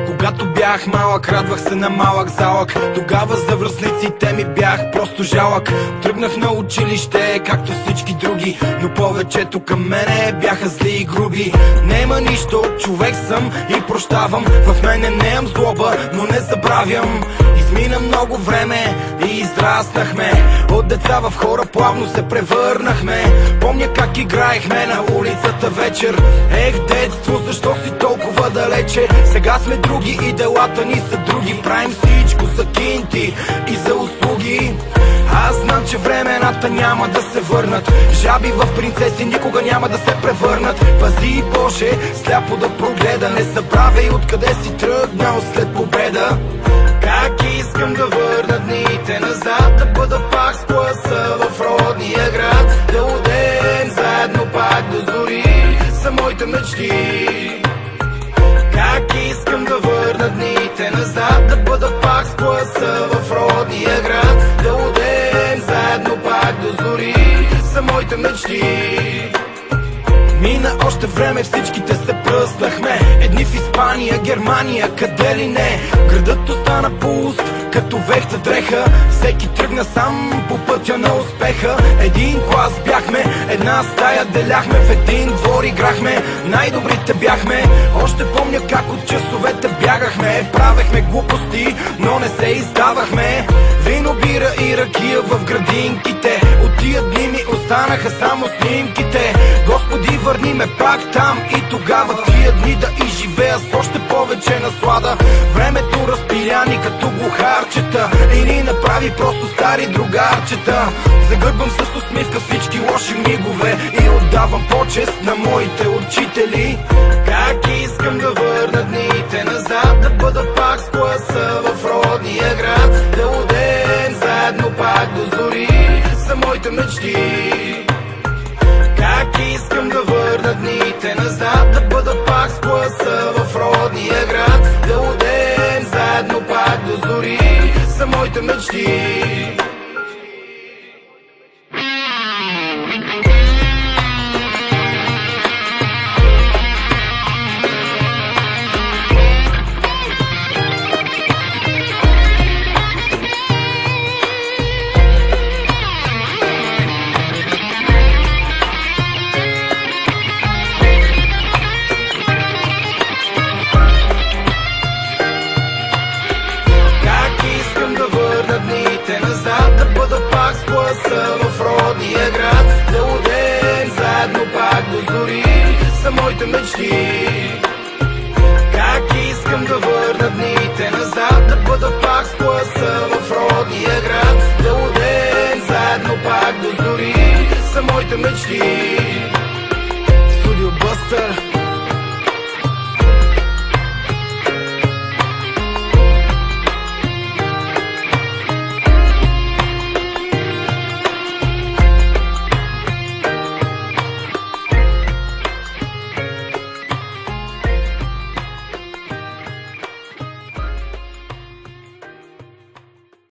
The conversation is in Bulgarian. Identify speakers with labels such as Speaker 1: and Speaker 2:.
Speaker 1: Когато бях малък, радвах се на малък залък. Тогава за връстниците ми бях просто жалък. Тръгнах на училище, както всички други, но повечето към мене бяха зли и груби. Нема нищо, човек съм и прощавам. В мене не имам злоба, но не забравям. Измина много време и израснахме. От деца в хора плавно се превърнахме. Помня как играехме на улицата вечер. Ех, детство, защо си толкова далече? Сега сме други и делата ни са други. Правим всичко за кинти и за услуги. Аз знам, че времената няма да се върнат. Жаби в принцеси никога няма да се превърнат. Пази, Боже, сляпо да прогледа. Не забравяй откъде си тръгнал след победа. Как искам да върна дните назад, да бъда пак с класа в родния град, да одем заедно пак до зори, са моите мечти. Как искам да върна дните назад, да бъда пак с класа в родния град, да одем заедно пак до зори, са моите мечти. Мина още време, всичките се пръснахме. Едни в Испания, Германия, къде ли не. Градът остана пуст, като вехта дреха. Всеки тръгна сам по пътя на успеха. Един клас бяхме, една стая деляхме. В един двор играхме, най-добрите бяхме. Още помня как от часовете бягахме. Правехме глупости, но не се издавахме. Вино, бира и ракия в градинките. От тия дни ми останаха само снимките. Господи, върни ме пак там и тогава тия дни да изживея с още повече наслада. Времето разпиляни като глухарчета и ни направи просто стари другарчета. Загърбвам с усмивка всички лоши мигове и отдавам почест на моите учители. Как искам да върна дните назад, да бъда пак с класа в родния град, да одем заедно пак до зори, са моите мечти. Как искам да върна дните назад, да бъда пак с класа в родния град, да одем заедно пак до зори, са моите мечти. В родния град, да одем заедно пак до зори, са моите мечти. Как искам да върна дните назад, да бъда пак с класа в родния град, да одем заедно пак до зори, са моите мечти.